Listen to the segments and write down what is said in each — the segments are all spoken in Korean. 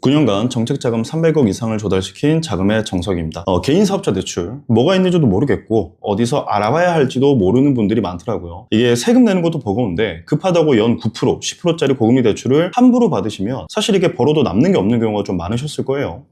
9년간 정책자금 300억 이상을 조달시킨 자금의 정석입니다. 개인 사업자 대출 뭐가 있는지도 모르겠고 어디서 알아봐야 할지도 모르는 분들이 많더라고요. 이게 세금 내는 것도 버거운데 급하다고 연 9%, 10%짜리 고금리 대출을 함부로 받으시면 사실 이게 벌어도 남는 게 없는 경우가 좀 많으셨을 거예요.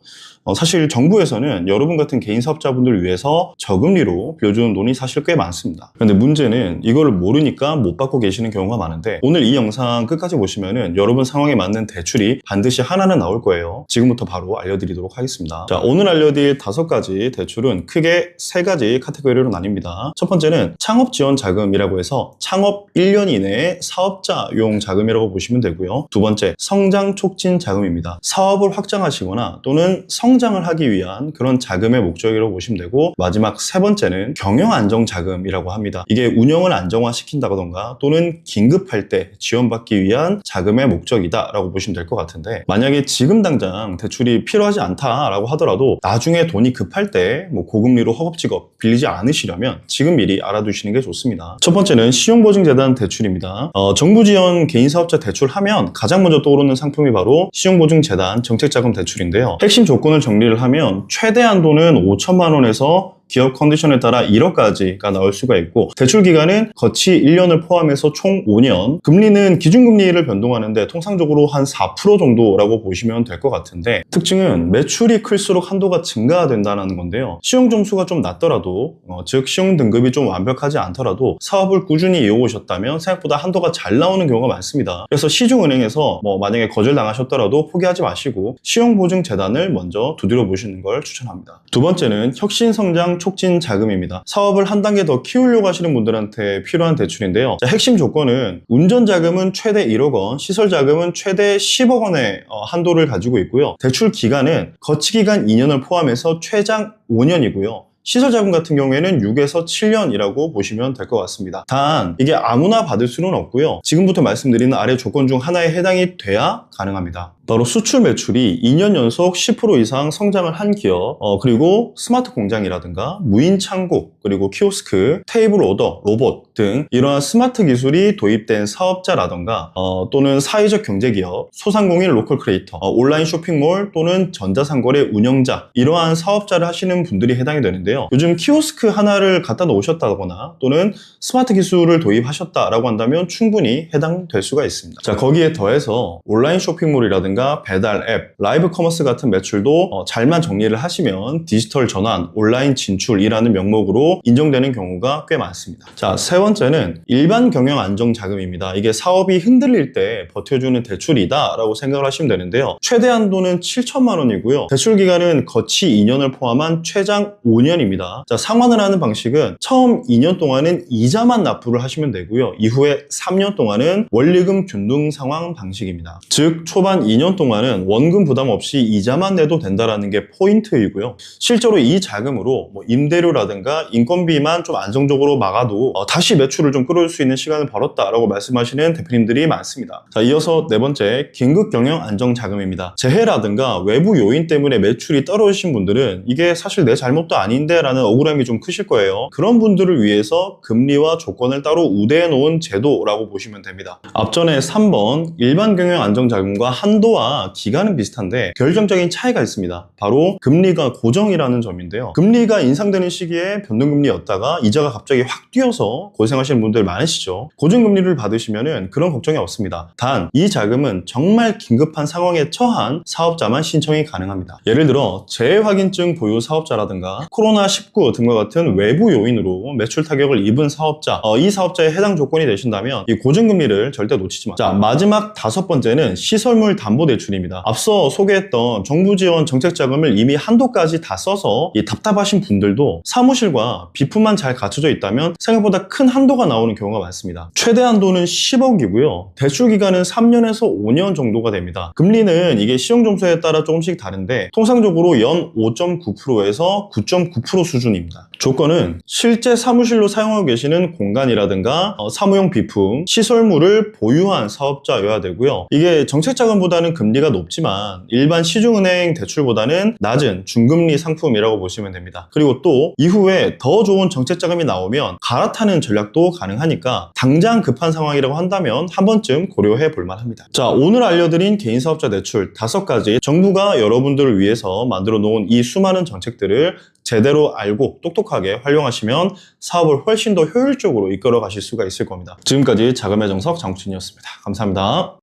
사실 정부에서는 여러분 같은 개인 사업자분들을 위해서 저금리로 빌려주는 돈이 사실 꽤 많습니다. 그런데 문제는 이걸 모르니까 못 받고 계시는 경우가 많은데, 오늘 이 영상 끝까지 보시면은 여러분 상황에 맞는 대출이 반드시 하나는 나올 거예요. 지금부터 바로 알려드리도록 하겠습니다. 자, 오늘 알려드릴 5가지 대출은 크게 3가지 카테고리로 나뉩니다. 첫 번째는 창업지원자금이라고 해서 창업 1년 이내에 사업자용 자금이라고 보시면 되고요. 두 번째, 성장촉진자금입니다. 사업을 확장하시거나 또는 성장을 하기 위한 그런 자금의 목적이라고 보시면 되고, 마지막 3번째는 경영안정자금이라고 합니다. 이게 운영을 안정화시킨다던가 또는 긴급할 때 지원받기 위한 자금의 목적이다 라고 보시면 될 것 같은데, 만약에 지금 당장 대출이 필요하지 않다라고 하더라도 나중에 돈이 급할 때 고금리로 허겁지겁 빌리지 않으시려면 지금 미리 알아두시는 게 좋습니다. 첫 번째는 신용보증재단 대출입니다. 정부 지원 개인사업자 대출하면 가장 먼저 떠오르는 상품이 바로 신용보증재단 정책자금 대출인데요. 핵심 조건을 정리를 하면 최대 한도는 5천만 원에서 기업 컨디션에 따라 1억까지가 나올 수가 있고, 대출 기간은 거치 1년을 포함해서 총 5년, 금리는 기준금리를 변동하는데 통상적으로 한 4% 정도라고 보시면 될 것 같은데, 특징은 매출이 클수록 한도가 증가된다는 건데요. 시용 점수가 좀 낮더라도, 즉 시용 등급이 좀 완벽하지 않더라도 사업을 꾸준히 이어오셨다면 생각보다 한도가 잘 나오는 경우가 많습니다. 그래서 시중은행에서 만약에 거절당하셨더라도 포기하지 마시고 신용보증재단을 먼저 두드려 보시는 걸 추천합니다. 두 번째는 혁신성장 촉진 자금입니다. 사업을 한 단계 더 키우려고 하시는 분들한테 필요한 대출인데요. 자, 핵심 조건은 운전자금은 최대 1억 원, 시설자금은 최대 10억 원의 한도를 가지고 있고요. 대출 기간은 거치기간 2년을 포함해서 최장 5년이고요. 시설자금 같은 경우에는 6에서 7년이라고 보시면 될 것 같습니다. 단 이게 아무나 받을 수는 없고요. 지금부터 말씀드리는 아래 조건 중 하나에 해당이 돼야 가능합니다. 바로 수출 매출이 2년 연속 10% 이상 성장을 한 기업, 그리고 스마트 공장이라든가 무인 창고, 그리고 키오스크, 테이블 오더, 로봇 등 이러한 스마트 기술이 도입된 사업자라든가 또는 사회적 경제기업, 소상공인 로컬 크리에이터, 온라인 쇼핑몰 또는 전자상거래 운영자, 이러한 사업자를 하시는 분들이 해당이 되는데요. 요즘 키오스크 하나를 갖다 놓으셨다거나 또는 스마트 기술을 도입하셨다라고 한다면 충분히 해당될 수가 있습니다. 자, 거기에 더해서 온라인 쇼핑몰이라든가 배달 앱, 라이브 커머스 같은 매출도 잘만 정리를 하시면 디지털 전환, 온라인 진출이라는 명목으로 인정되는 경우가 꽤 많습니다. 자, 세 번째는 일반 경영 안정 자금입니다. 이게 사업이 흔들릴 때 버텨주는 대출이다 라고 생각을 하시면 되는데요. 최대 한도는 7천만 원이고요. 대출 기간은 거치 2년을 포함한 최장 5년입니다. 자, 상환을 하는 방식은 처음 2년 동안은 이자만 납부를 하시면 되고요. 이후에 3년 동안은 원리금 균등 상환 방식입니다. 즉 초반 2년 동안은 원금 부담 없이 이자만 내도 된다라는 게 포인트이고요. 실제로 이 자금으로 임대료라든가 인건비만 좀 안정적으로 막아도 다시 매출을 좀 끌어올 수 있는 시간을 벌었다라고 말씀하시는 대표님들이 많습니다. 자, 이어서 네 번째, 긴급 경영 안정 자금입니다. 재해라든가 외부 요인 때문에 매출이 떨어지신 분들은 이게 사실 내 잘못도 아닌데 라는 억울함이 좀 크실 거예요. 그런 분들을 위해서 금리와 조건을 따로 우대해 놓은 제도라고 보시면 됩니다. 앞전에 3번 일반 경영 안정 자금과 한도와 기간은 비슷한데 결정적인 차이가 있습니다. 바로 금리가 고정이라는 점인데요. 금리가 인상되는 시기에 변동금리였다가 이자가 갑자기 확 뛰어서 고생하시는 분들 많으시죠. 고정금리를 받으시면 그런 걱정이 없습니다. 단 이 자금은 정말 긴급한 상황에 처한 사업자만 신청이 가능합니다. 예를 들어 재확인증 보유 사업자라든가 코로나19 등과 같은 외부 요인으로 매출 타격을 입은 사업자, 이 사업자에 해당 조건이 되신다면 이 고정금리를 절대 놓치지 마세요. 자, 마지막 5번째는 시설물 담보대출입니다. 앞서 소개했던 정부 지원 정책 자금을 이미 한도까지 다 써서 답답하신 분들도 사무실과 비품만 잘 갖춰져 있다면 생각보다 큰 한도가 나오는 경우가 많습니다. 최대 한도는 10억이고요. 대출 기간은 3년에서 5년 정도가 됩니다. 금리는 이게 시용점수에 따라 조금씩 다른데 통상적으로 연 5.9%에서 9.9% 수준입니다. 조건은 실제 사무실로 사용하고 계시는 공간이라든가 사무용 비품, 시설물을 보유한 사업자여야 되고요. 이게 정책자금보다는 대출보다는 금리가 높지만 일반 시중은행 대출보다는 낮은 중금리 상품이라고 보시면 됩니다. 그리고 또 이후에 더 좋은 정책자금이 나오면 갈아타는 전략도 가능하니까 당장 급한 상황이라고 한다면 한 번쯤 고려해 볼 만합니다. 자, 오늘 알려드린 개인사업자 대출 5가지, 정부가 여러분들을 위해서 만들어 놓은 이 수많은 정책들을 제대로 알고 똑똑하게 활용하시면 사업을 훨씬 더 효율적으로 이끌어 가실 수가 있을 겁니다. 지금까지 자금의 정석 장우진이었습니다. 감사합니다.